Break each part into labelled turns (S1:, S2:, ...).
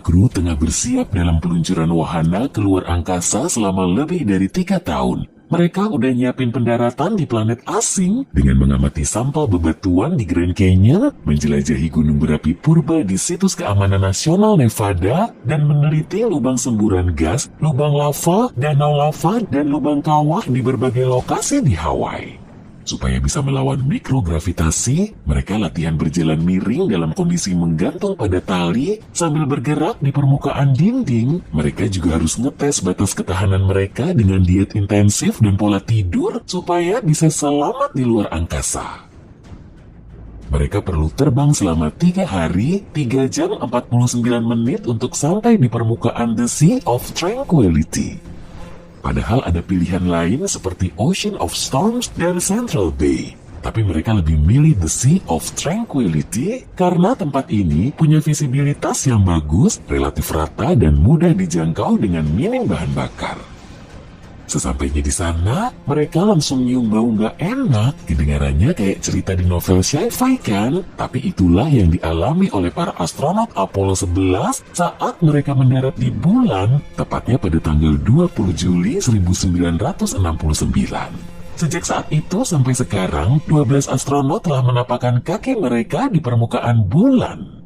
S1: kru tengah bersiap dalam peluncuran wahana keluar angkasa selama lebih dari 3 tahun. Mereka udah nyiapin pendaratan di planet asing dengan mengamati sampel bebatuan di Grand Canyon, menjelajahi gunung berapi purba di situs keamanan nasional Nevada, dan meneliti lubang semburan gas, lubang lava, danau lava, dan lubang kawah di berbagai lokasi di Hawaii. Supaya bisa melawan mikrogravitasi, mereka latihan berjalan miring dalam kondisi menggantung pada tali sambil bergerak di permukaan dinding. Mereka juga harus ngetes batas ketahanan mereka dengan diet intensif dan pola tidur supaya bisa selamat di luar angkasa. Mereka perlu terbang selama 3 hari, 3 jam 49 menit untuk sampai di permukaan The Sea of Tranquility. Padahal ada pilihan lain seperti Ocean of Storms dan Central Bay. Tapi mereka lebih milih The Sea of Tranquility karena tempat ini punya visibilitas yang bagus, relatif rata, dan mudah dijangkau dengan minim bahan bakar. Sesampainya di sana, mereka langsung nyium bau nggak enak. Kedengarannya kayak cerita di novel sci-fi kan? Tapi itulah yang dialami oleh para astronot Apollo 11 saat mereka mendarat di bulan, tepatnya pada tanggal 20 Juli 1969. Sejak saat itu sampai sekarang, 12 astronot telah menapakkan kaki mereka di permukaan bulan.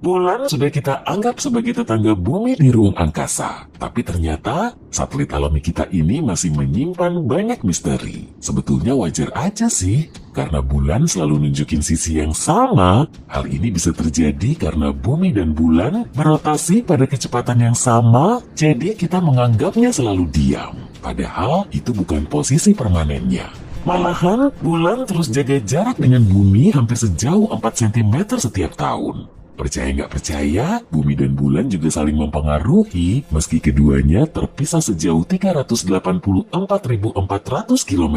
S1: Bulan sudah kita anggap sebagai tetangga bumi di ruang angkasa. Tapi ternyata, satelit alami kita ini masih menyimpan banyak misteri. Sebetulnya wajar aja sih, karena bulan selalu nunjukin sisi yang sama. Hal ini bisa terjadi karena bumi dan bulan berotasi pada kecepatan yang sama, jadi kita menganggapnya selalu diam. Padahal itu bukan posisi permanennya. Malahan, bulan terus jaga jarak dengan bumi hampir sejauh 4 cm setiap tahun. Percaya nggak percaya, bumi dan bulan juga saling mempengaruhi meski keduanya terpisah sejauh 384.400 km.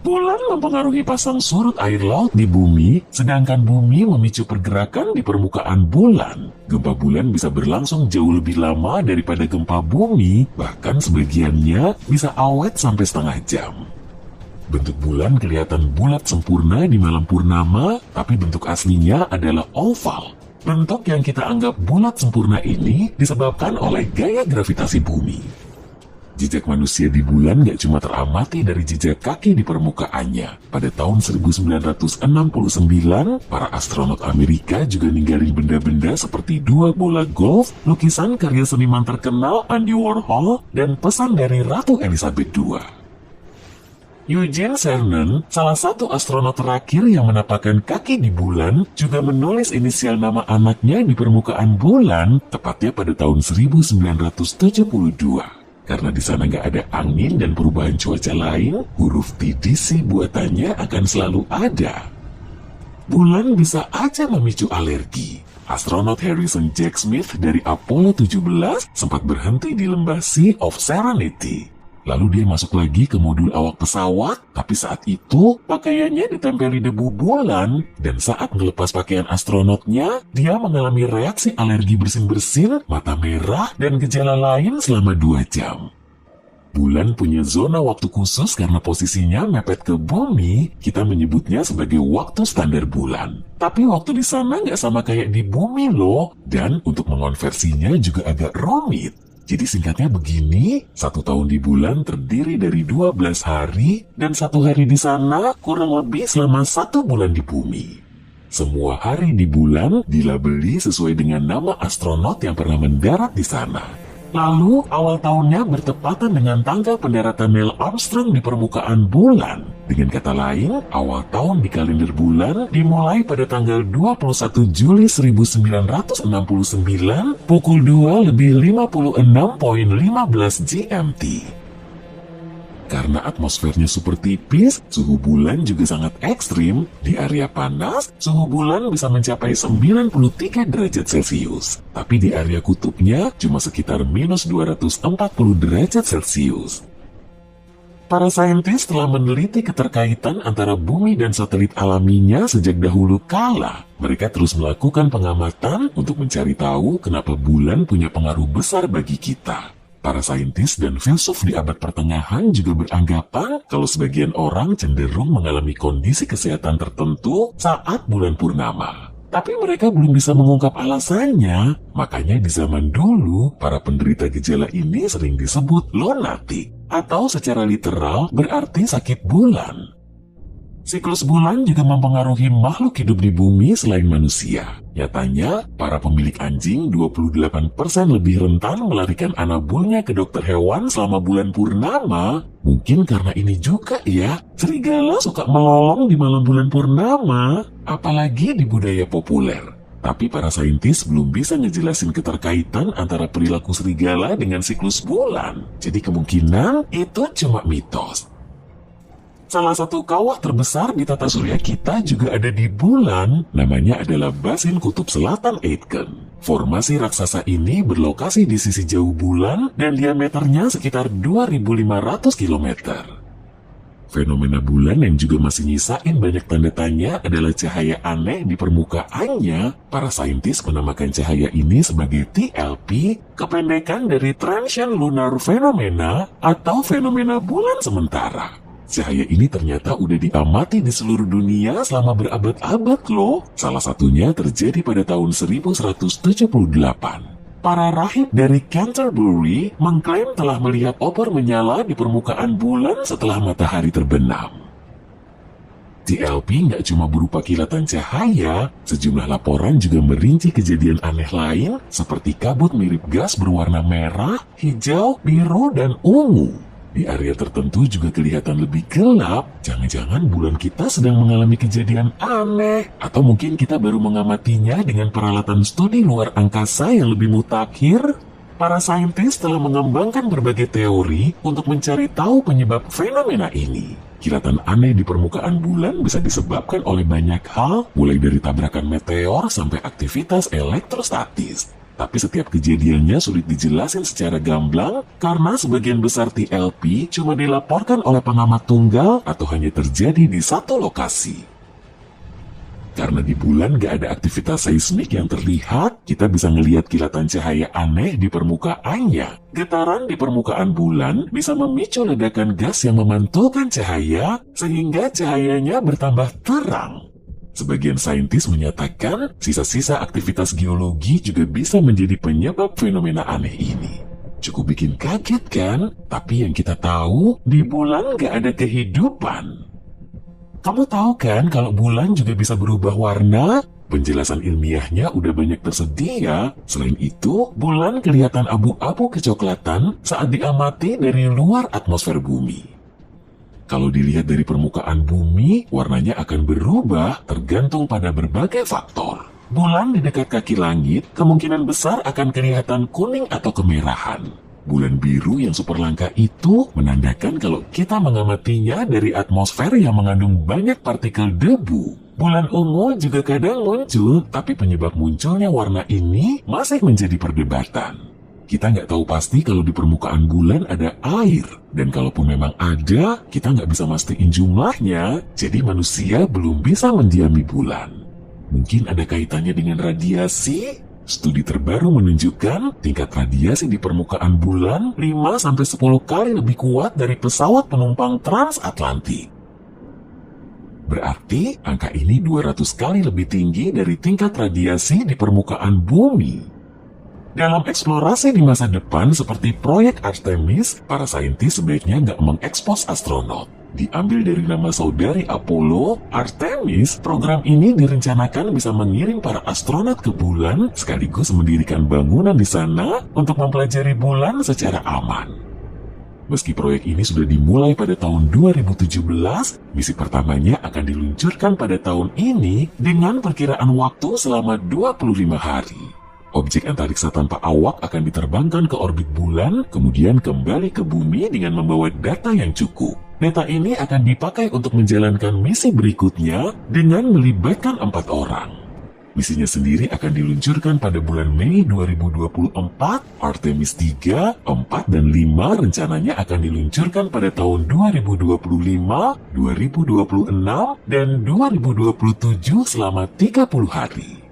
S1: Bulan mempengaruhi pasang surut air laut di bumi, sedangkan bumi memicu pergerakan di permukaan bulan. Gempa bulan bisa berlangsung jauh lebih lama daripada gempa bumi, bahkan sebagiannya bisa awet sampai setengah jam. Bentuk bulan kelihatan bulat sempurna di malam purnama, tapi bentuk aslinya adalah oval. Bentuk yang kita anggap bulat sempurna ini disebabkan oleh gaya gravitasi bumi. Jejak manusia di bulan gak cuma teramati dari jejak kaki di permukaannya. Pada tahun 1969, para astronot Amerika juga ninggalin benda-benda seperti 2 bola golf, lukisan karya seniman terkenal Andy Warhol, dan pesan dari Ratu Elizabeth II. Eugene Cernan, salah satu astronot terakhir yang menapakkan kaki di bulan, juga menulis inisial nama anaknya di permukaan bulan, tepatnya pada tahun 1972. Karena di sana nggak ada angin dan perubahan cuaca lain, huruf TDC buatannya akan selalu ada. Bulan bisa aja memicu alergi. Astronot Harrison Jack Smith dari Apollo 17 sempat berhenti di lembah Sea of Serenity. Lalu dia masuk lagi ke modul awak pesawat, tapi saat itu pakaiannya ditempeli debu bulan, dan saat melepas pakaian astronotnya, dia mengalami reaksi alergi bersin-bersin, mata merah, dan gejala lain selama 2 jam. Bulan punya zona waktu khusus karena posisinya mepet ke bumi, kita menyebutnya sebagai waktu standar bulan. Tapi waktu di sana nggak sama kayak di bumi loh, dan untuk mengonversinya juga agak rumit. Jadi singkatnya begini, 1 tahun di bulan terdiri dari 12 hari, dan 1 hari di sana kurang lebih selama 1 bulan di bumi. Semua hari di bulan dilabeli sesuai dengan nama astronot yang pernah mendarat di sana. Lalu, awal tahunnya bertepatan dengan tanggal pendaratan Neil Armstrong di permukaan bulan. Dengan kata lain, awal tahun di kalender bulan dimulai pada tanggal 21 Juli 1969 pukul 2:56.15 GMT. Karena atmosfernya super tipis, suhu bulan juga sangat ekstrim. Di area panas, suhu bulan bisa mencapai 93 derajat Celcius. Tapi di area kutubnya cuma sekitar minus 240 derajat Celcius. Para saintis telah meneliti keterkaitan antara bumi dan satelit alaminya sejak dahulu kala. Mereka terus melakukan pengamatan untuk mencari tahu kenapa bulan punya pengaruh besar bagi kita. Para saintis dan filsuf di abad pertengahan juga beranggapan kalau sebagian orang cenderung mengalami kondisi kesehatan tertentu saat bulan purnama. Tapi mereka belum bisa mengungkap alasannya, makanya di zaman dulu, para penderita gejala ini sering disebut lunatic, atau secara literal berarti sakit bulan. Siklus bulan juga mempengaruhi makhluk hidup di bumi selain manusia. Nyatanya, para pemilik anjing 28% lebih rentan melarikan anabulnya ke dokter hewan selama bulan purnama. Mungkin karena ini juga ya, serigala suka melolong di malam bulan purnama, apalagi di budaya populer. Tapi para saintis belum bisa ngejelasin keterkaitan antara perilaku serigala dengan siklus bulan. Jadi kemungkinan itu cuma mitos. Salah satu kawah terbesar di tata surya kita juga ada di bulan, namanya adalah Basin Kutub Selatan Aitken. Formasi raksasa ini berlokasi di sisi jauh bulan dan diameternya sekitar 2.500 km. Fenomena bulan yang juga masih nyisain banyak tanda tanya adalah cahaya aneh di permukaannya. Para saintis menamakan cahaya ini sebagai TLP, kependekan dari Transient Lunar Phenomena atau fenomena bulan sementara. Cahaya ini ternyata udah diamati di seluruh dunia selama berabad-abad loh. Salah satunya terjadi pada tahun 1178. Para rahib dari Canterbury mengklaim telah melihat obor menyala di permukaan bulan setelah matahari terbenam. TLP nggak cuma berupa kilatan cahaya, sejumlah laporan juga merinci kejadian aneh lain seperti kabut mirip gas berwarna merah, hijau, biru, dan ungu. Di area tertentu juga kelihatan lebih gelap. Jangan-jangan bulan kita sedang mengalami kejadian aneh. Atau mungkin kita baru mengamatinya dengan peralatan studi luar angkasa yang lebih mutakhir. Para saintis telah mengembangkan berbagai teori untuk mencari tahu penyebab fenomena ini. Kilatan aneh di permukaan bulan bisa disebabkan oleh banyak hal, mulai dari tabrakan meteor sampai aktivitas elektrostatis. Tapi setiap kejadiannya sulit dijelasin secara gamblang karena sebagian besar TLP cuma dilaporkan oleh pengamat tunggal atau hanya terjadi di satu lokasi. Karena di bulan gak ada aktivitas seismik yang terlihat, kita bisa ngelihat kilatan cahaya aneh di permukaannya. Getaran di permukaan bulan bisa memicu ledakan gas yang memantulkan cahaya sehingga cahayanya bertambah terang. Sebagian saintis menyatakan sisa-sisa aktivitas geologi juga bisa menjadi penyebab fenomena aneh ini. Cukup bikin kaget kan? Tapi yang kita tahu, di bulan gak ada kehidupan. Kamu tahu kan kalau bulan juga bisa berubah warna? Penjelasan ilmiahnya udah banyak tersedia. Selain itu, bulan kelihatan abu-abu kecoklatan saat diamati dari luar atmosfer bumi. Kalau dilihat dari permukaan bumi, warnanya akan berubah tergantung pada berbagai faktor. Bulan di dekat kaki langit kemungkinan besar akan kelihatan kuning atau kemerahan. Bulan biru yang super langka itu menandakan kalau kita mengamatinya dari atmosfer yang mengandung banyak partikel debu. Bulan ungu juga kadang muncul, tapi penyebab munculnya warna ini masih menjadi perdebatan. Kita nggak tahu pasti kalau di permukaan bulan ada air. Dan kalaupun memang ada, kita nggak bisa mastiin jumlahnya. Jadi manusia belum bisa mendiami bulan. Mungkin ada kaitannya dengan radiasi? Studi terbaru menunjukkan tingkat radiasi di permukaan bulan 5-10 kali lebih kuat dari pesawat penumpang transatlantik. Berarti angka ini 200 kali lebih tinggi dari tingkat radiasi di permukaan bumi. Dalam eksplorasi di masa depan seperti proyek Artemis, para saintis sebaiknya nggak mengekspos astronot. Diambil dari nama saudari Apollo, Artemis, program ini direncanakan bisa mengirim para astronot ke bulan sekaligus mendirikan bangunan di sana untuk mempelajari bulan secara aman. Meski proyek ini sudah dimulai pada tahun 2017, misi pertamanya akan diluncurkan pada tahun ini dengan perkiraan waktu selama 25 hari. Objek antariksa tanpa awak akan diterbangkan ke orbit bulan, kemudian kembali ke bumi dengan membawa data yang cukup. Data ini akan dipakai untuk menjalankan misi berikutnya dengan melibatkan 4 orang. Misinya sendiri akan diluncurkan pada bulan Mei 2024, Artemis 3, 4, dan 5 rencananya akan diluncurkan pada tahun 2025, 2026, dan 2027 selama 30 hari.